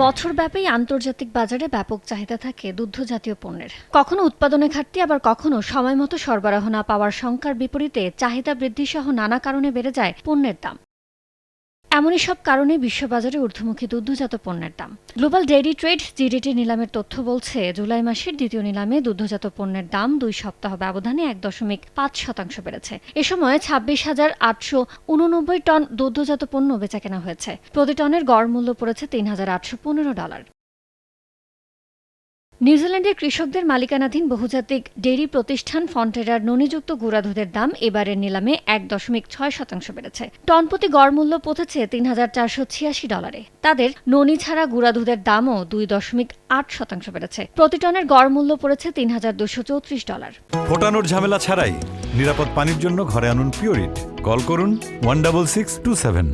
বছরব্যাপী আন্তর্জাতিক বাজারে ব্যাপক চাহিদা থাকে দুগ্ধজাতীয় পণ্যের। কখনো উৎপাদনে ঘাটতি, আবার কখনো সময়মতো সরবরাহ না পাওয়ার শঙ্কার বিপরীতে চাহিদা বৃদ্ধিসহ নানা কারণে বেড়ে যায় পণ্যের দাম। এমনই সব কারণে বিশ্ববাজারে ঊর্ধ্বমুখী দুগ্ধজাত পণ্যের দাম। গ্লোবাল ডেইরি ট্রেড জিডিটি নিলামের তথ্য বলছে, জুলাই মাসের দ্বিতীয় নিলামে দুগ্ধজাত পণ্যের দাম 2 সপ্তাহ ব্যবধানে 1.5% বেড়েছে। এ সময় 26,889 টন দুগ্ধজাত পণ্য বেচাকেনা হয়েছে। প্রতি টনের গড় মূল্য পড়েছে $3,815। নিউজিল্যান্ডের কৃষকদের মালিকানাধীন বহুজাতিক ডেইরি প্রতিষ্ঠান ফন্টেরার ননিযুক্ত গুঁড়া দুধের দাম এবারের নিলামে 1.6% বেড়েছে। টন প্রতি গড় মূল্য পৌঁছেছে $3,486। তাদের ননি ছাড়া গুঁড়া দুধের দামও 2.8% বেড়েছে। প্রতি টনের গড় মূল্য পড়েছে $3,234। ফোটানোর ঝামেলা ছাড়াই নিরাপদ পানির জন্য ঘরে আনুন পিওরিট। কল করুন 16627।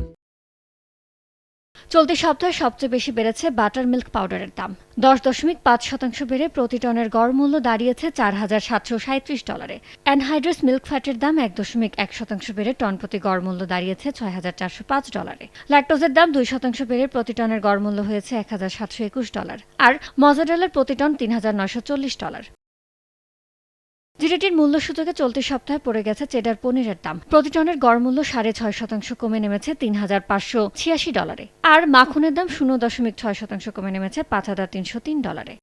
চলতি সপ্তাহে সবচেয়ে বেশি বেড়েছে বাটার মিল্ক পাউডারের দাম। 10.5% বেড়ে প্রতি টনের গড় মূল্য দাঁড়িয়েছে $4,737। অ্যানহাইড্রাস মিল্ক ফ্যাটের দাম 1.1% বেড়ে টন প্রতি গড় মূল্য দাঁড়িয়েছে $6,405। ল্যাকটোজের দাম 2% বেড়ে প্রতি টনের গড় মূল্য হয়েছে $1,721। আর মজারেলার প্রতি টন $3,940। জিডিটির মূল্যসূচকে চলতি সপ্তাহে পড়ে গেছে চেডার পনিরের দাম। প্রতি টনের গড় মূল্য 6.5% কমে নেমেছে $3,586। আর মাখনের দাম 0.6% কমে নেমেছে $5,303।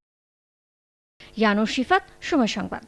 ইয়ানুর শিফাত, সময় সংবাদ।